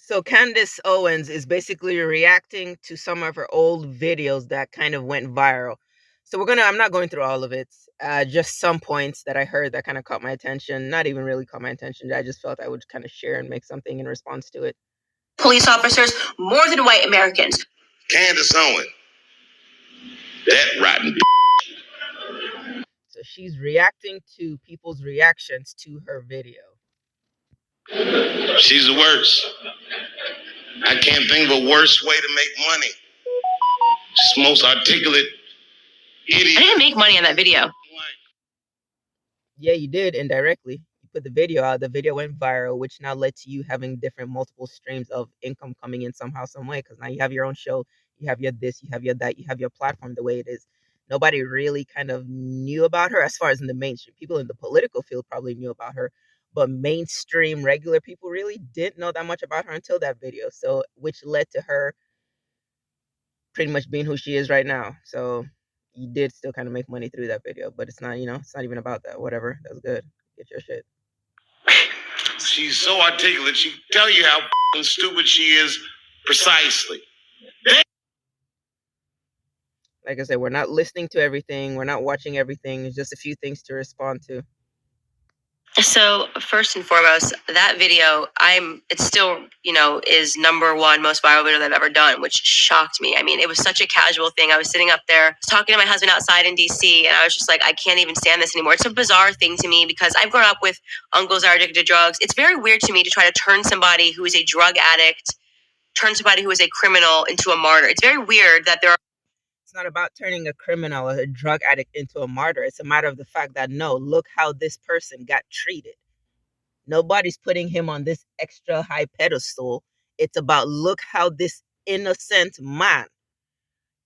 So Candace Owens is basically reacting to some of her old videos that kind of went viral. So I'm not going through all of it, just some points that I heard that kind of caught my attention. Not even really caught my attention. I just felt I would kind of share and make something in response to it. Police officers more than white Americans. Candace Owens, that rotten So she's reacting to people's reactions to her video. She's the worst. I can't think of a worse way to make money. She's the most articulate idiot. I didn't make money on that video. Yeah, you did indirectly. You put the video out. The video went viral, which now led to you having different multiple streams of income coming in somehow, some way. Because now you have your own show, you have your this, you have your that, you have your platform the way it is. Nobody really kind of knew about her as far as in the mainstream. People in the political field probably knew about her, but mainstream regular people really didn't know that much about her until that video. So, which led to her pretty much being who she is right now. So you did still kind of make money through that video, but it's not, it's not even about that. Whatever. That's good. Get your shit. She's so articulate. She tell you how stupid she is precisely. Like I said, we're not listening to everything. We're not watching everything. There's just a few things to respond to. So first and foremost, that video, it still, is number one most viral video that I've ever done, which shocked me. I mean, it was such a casual thing. I was sitting up there talking to my husband outside in DC, and I was just like, I can't even stand this anymore. It's a bizarre thing to me because I've grown up with uncles that are addicted to drugs. It's very weird to me to try to turn somebody who is a drug addict, turn somebody who is a criminal into a martyr. It's very weird that there are. It's not about turning a criminal or a drug addict into a martyr. It's a matter of the fact that, no, look how this person got treated. Nobody's putting him on this extra high pedestal. It's about, look how this innocent man,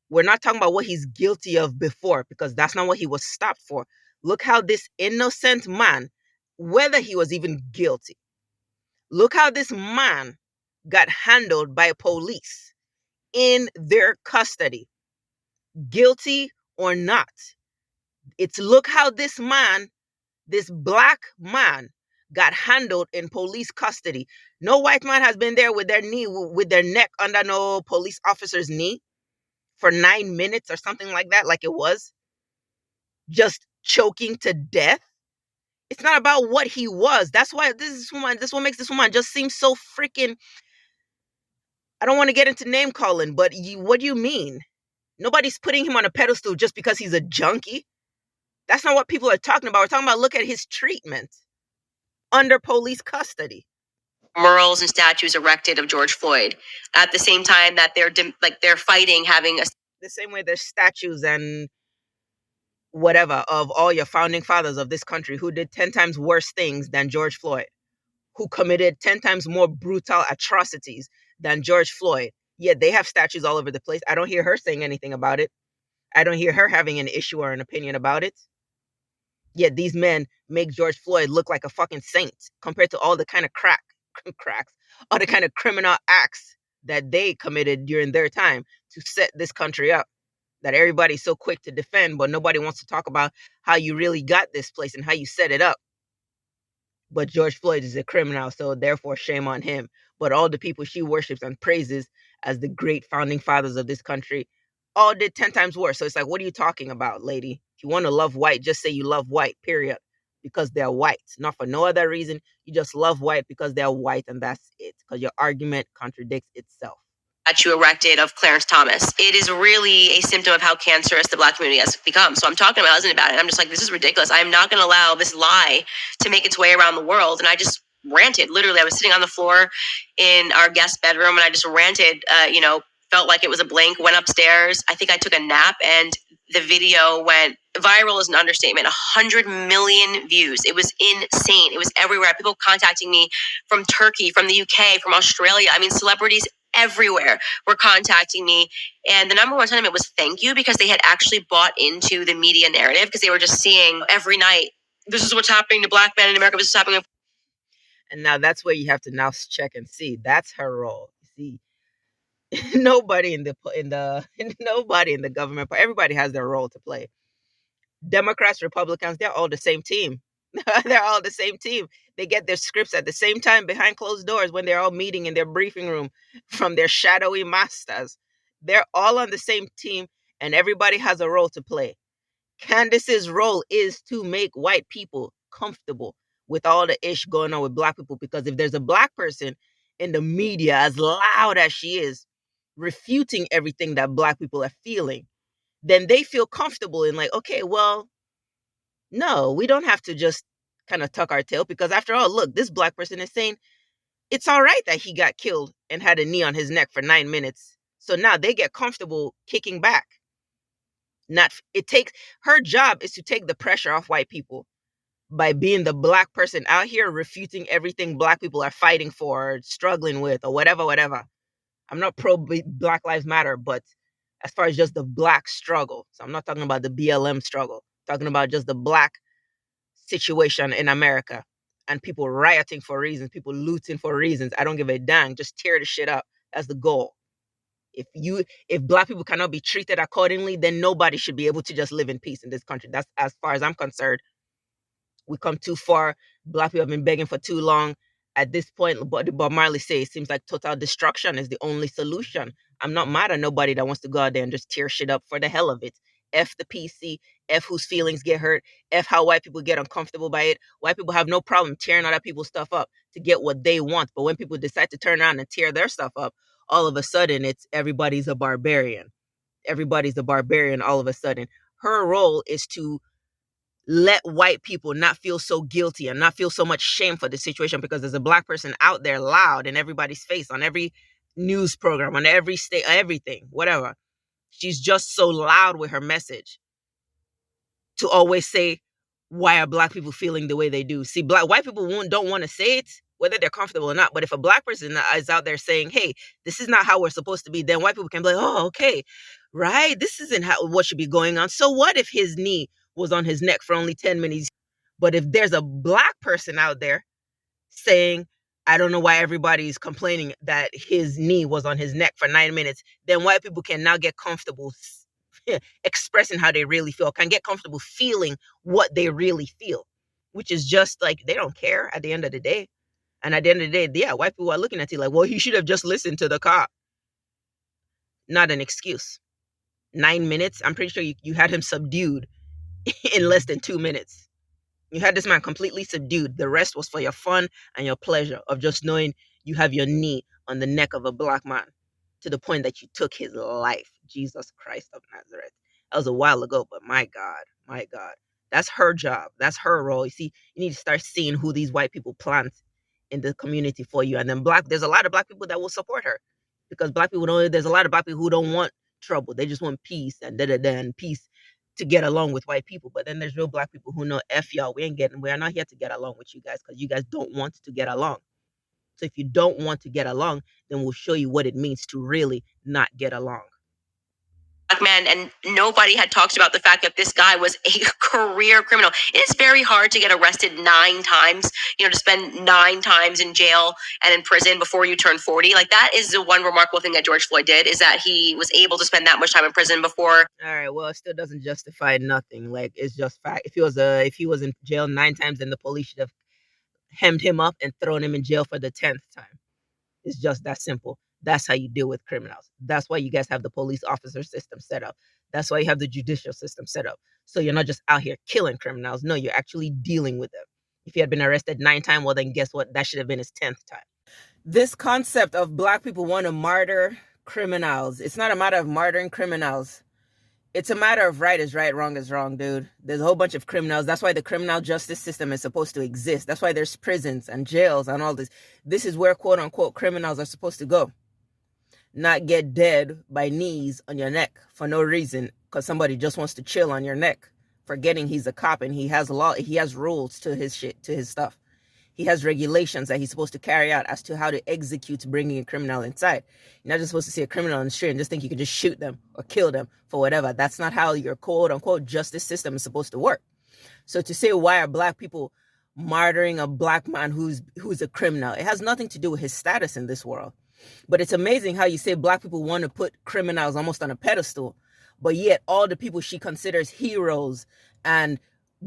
we're not talking about what he's guilty of before, because that's not what he was stopped for. Look how this innocent man, whether he was even guilty, look how this man got handled by police in their custody. Guilty or not. It's look how this man, this black man, got handled in police custody. No white man has been there with their neck under no police officer's knee for 9 minutes or something like that, like it was. Just choking to death. It's not about what he was. That's why this what makes this woman just seem so freaking, I don't want to get into name calling, but what do you mean? Nobody's putting him on a pedestal just because he's a junkie. That's not what people are talking about. We're talking about, look at his treatment under police custody. Murals and statues erected of George Floyd at the same time that they're fighting, having the same way there's statues and whatever of all your founding fathers of this country who did 10 times worse things than George Floyd, who committed 10 times more brutal atrocities than George Floyd. Yet they have statues all over the place. I don't hear her saying anything about it. I don't hear her having an issue or an opinion about it. Yet these men make George Floyd look like a fucking saint compared to all the kind of cracks, all the kind of criminal acts that they committed during their time to set this country up, that everybody's so quick to defend, but nobody wants to talk about how you really got this place and how you set it up. But George Floyd is a criminal, so therefore shame on him. But all the people she worships and praises as the great founding fathers of this country all did 10 times worse. So it's like, what are you talking about, lady? If you want to love white, just say you love white, period. Because they're white, not for no other reason. You just love white because they're white, and that's it. Because your argument contradicts itself. Statue erected of Clarence Thomas. It is really a symptom of how cancerous the Black community has become. So I'm talking to my husband about it. I'm just like, this is ridiculous. I'm not going to allow this lie to make its way around the world. And I just ranted. Literally, I was sitting on the floor in our guest bedroom, and I just ranted. Felt like it was a blank. Went upstairs. I think I took a nap, and the video went viral is an understatement. 100 million views. It was insane. It was everywhere. People contacting me from Turkey, from the UK, from Australia. I mean, celebrities everywhere were contacting me. And the number one sentiment was thank you, because they had actually bought into the media narrative, because they were just seeing every night, this is what's happening to Black men in America. This is happening. And now that's where you have to now check and see. That's her role. See, nobody in the government, but everybody has their role to play. Democrats, Republicans, they're all the same team. They're all the same team. They get their scripts at the same time behind closed doors when they're all meeting in their briefing room from their shadowy masters. They're all on the same team, and everybody has a role to play. Candace's role is to make white people comfortable with all the ish going on with black people, because if there's a black person in the media as loud as she is, refuting everything that black people are feeling, then they feel comfortable in like, okay, well, no, we don't have to just kind of tuck our tail, because after all, look, this black person is saying it's all right that he got killed and had a knee on his neck for 9 minutes. So now they get comfortable kicking back. Not it takes her job is to take the pressure off white people by being the black person out here refuting everything black people are fighting for, or struggling with, or whatever. I'm not pro Black Lives Matter, but as far as just the black struggle, so I'm not talking about the BLM struggle, I'm talking about just the black situation in America, and people rioting for reasons, people looting for reasons. I don't give a dang. Just tear the shit up. That's the goal. If black people cannot be treated accordingly, then nobody should be able to just live in peace in this country. That's as far as I'm concerned. We come too far. Black people have been begging for too long. At this point, Bob Marley says it seems like total destruction is the only solution. I'm not mad at nobody that wants to go out there and just tear shit up for the hell of it. F the PC, F whose feelings get hurt, F how white people get uncomfortable by it. White people have no problem tearing other people's stuff up to get what they want. But when people decide to turn around and tear their stuff up, all of a sudden it's everybody's a barbarian. Everybody's a barbarian all of a sudden. Her role is to let white people not feel so guilty and not feel so much shame for the situation, because there's a black person out there loud in everybody's face on every news program, on every state, everything, whatever. She's just so loud with her message to always say, why are black people feeling the way they do? See, white people don't want to say it, whether they're comfortable or not. But if a black person is out there saying, hey, this is not how we're supposed to be, then white people can be like, oh, okay, right? This isn't what should be going on. So what if his knee was on his neck for only 10 minutes? But if there's a black person out there saying, I don't know why everybody's complaining that his knee was on his neck for 9 minutes, then white people can now get comfortable expressing how they really feel, can get comfortable feeling what they really feel, which is just like they don't care at the end of the day. And at the end of the day, yeah, white people are looking at you like, well, he should have just listened to the cop. Not an excuse. 9 minutes, I'm pretty sure you had him subdued in less than 2 minutes. You had this man completely subdued. The rest was for your fun and your pleasure of just knowing you have your knee on the neck of a black man, to the point that you took his life. Jesus Christ of Nazareth. That was a while ago, but my God. That's her job. That's her role. You see, you need to start seeing who these white people plant in the community for you. And then there's a lot of black people that will support her, because there's a lot of black people who don't want trouble. They just want peace and and peace to get along with white people. But then there's real black people who know, F y'all, we are not here to get along with you guys, because you guys don't want to get along. So if you don't want to get along, then we'll show you what it means to really not get along. Black man, and nobody had talked about the fact that this guy was a career criminal. It is very hard to get arrested 9 times, to spend 9 times in jail and in prison before you turn 40. Like, that is the one remarkable thing that George Floyd did, is that he was able to spend that much time in prison before. All right, well, it still doesn't justify nothing. Like, it's just fact. If he was in jail 9 times, then the police should have hemmed him up and thrown him in jail for the 10th time. It's just that simple. That's how you deal with criminals. That's why you guys have the police officer system set up. That's why you have the judicial system set up. So you're not just out here killing criminals. No, you're actually dealing with them. If he had been arrested 9 times, well, then guess what? That should have been his 10th time. This concept of black people want to martyr criminals. It's not a matter of martyring criminals. It's a matter of right is right, wrong is wrong, dude. There's a whole bunch of criminals. That's why the criminal justice system is supposed to exist. That's why there's prisons and jails and all this. This is where, quote unquote, criminals are supposed to go. Not get dead by knees on your neck for no reason, because somebody just wants to chill on your neck, forgetting he's a cop and he has rules to his shit, to his stuff. He has regulations that he's supposed to carry out as to how to execute bringing a criminal inside. You're not just supposed to see a criminal on the street and just think you can just shoot them or kill them for whatever. That's not how your quote unquote justice system is supposed to work. So to say, why are black people martyring a black man who's a criminal, it has nothing to do with his status in this world. But it's amazing how you say black people want to put criminals almost on a pedestal, but yet all the people she considers heroes and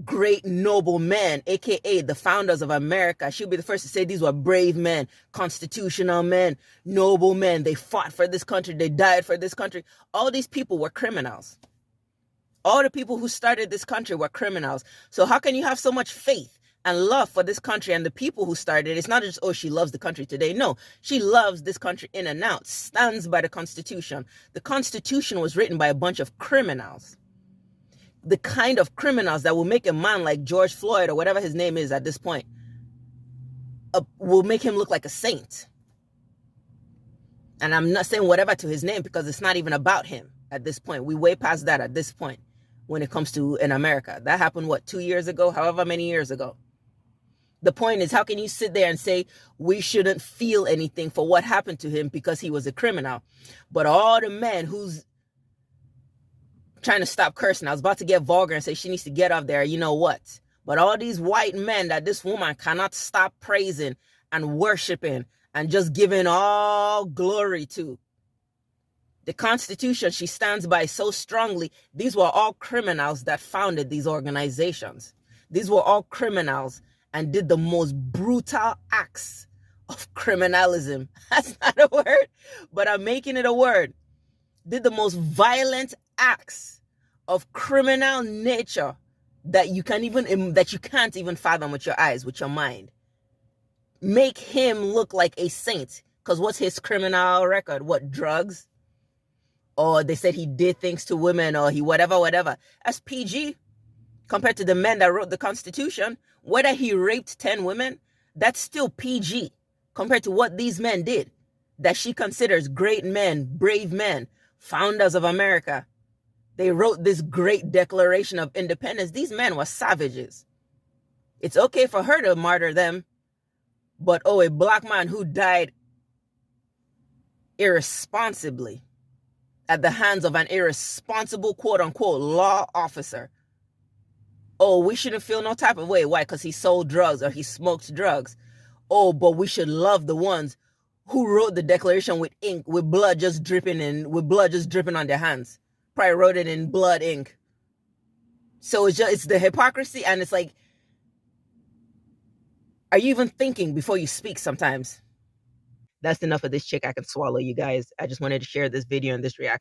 great noble men, aka the founders of America. She'll be the first to say these were brave men, constitutional men, noble men. They fought for this country, they died for this country. All these people were criminals. All the people who started this country were criminals. So how can you have so much faith and love for this country and the people who started it? It's not just, oh, she loves the country today. No, she loves this country in and out, stands by the Constitution. The Constitution was written by a bunch of criminals. The kind of criminals that will make a man like George Floyd or whatever his name is at this point, will make him look like a saint. And I'm not saying whatever to his name because it's not even about him at this point. We way past that at this point when it comes to in America. That happened, what, 2 years ago, however many years ago. The point is, how can you sit there and say we shouldn't feel anything for what happened to him because he was a criminal? But all the men who's trying to stop cursing, I was about to get vulgar and say she needs to get off there, you know what? But all these white men that this woman cannot stop praising and worshiping and just giving all glory to. The Constitution she stands by so strongly, these were all criminals that founded these organizations. These were all criminals and did the most brutal acts of criminalism. That's not a word, but I'm making it a word. Did the most violent acts of criminal nature that you can't even fathom with your eyes, with your mind. Make him look like a saint. Because what's his criminal record? What, drugs? Or they said he did things to women, or he whatever. That's PG compared to the men that wrote the Constitution. Whether he raped 10 women, that's still PG compared to what these men did, that she considers great men, brave men, founders of America. They wrote this great Declaration of Independence. These men were savages. It's okay for her to martyr them, but oh, a black man who died irresponsibly at the hands of an irresponsible, quote-unquote, law officer. Oh, we shouldn't feel no type of way. Why? Because he sold drugs or he smoked drugs. Oh, but we should love the ones who wrote the Declaration with ink, with blood just dripping on their hands. Probably wrote it in blood ink. So it's the hypocrisy, and it's like, are you even thinking before you speak sometimes? That's enough of this chick I can swallow, you guys. I just wanted to share this video and this reaction.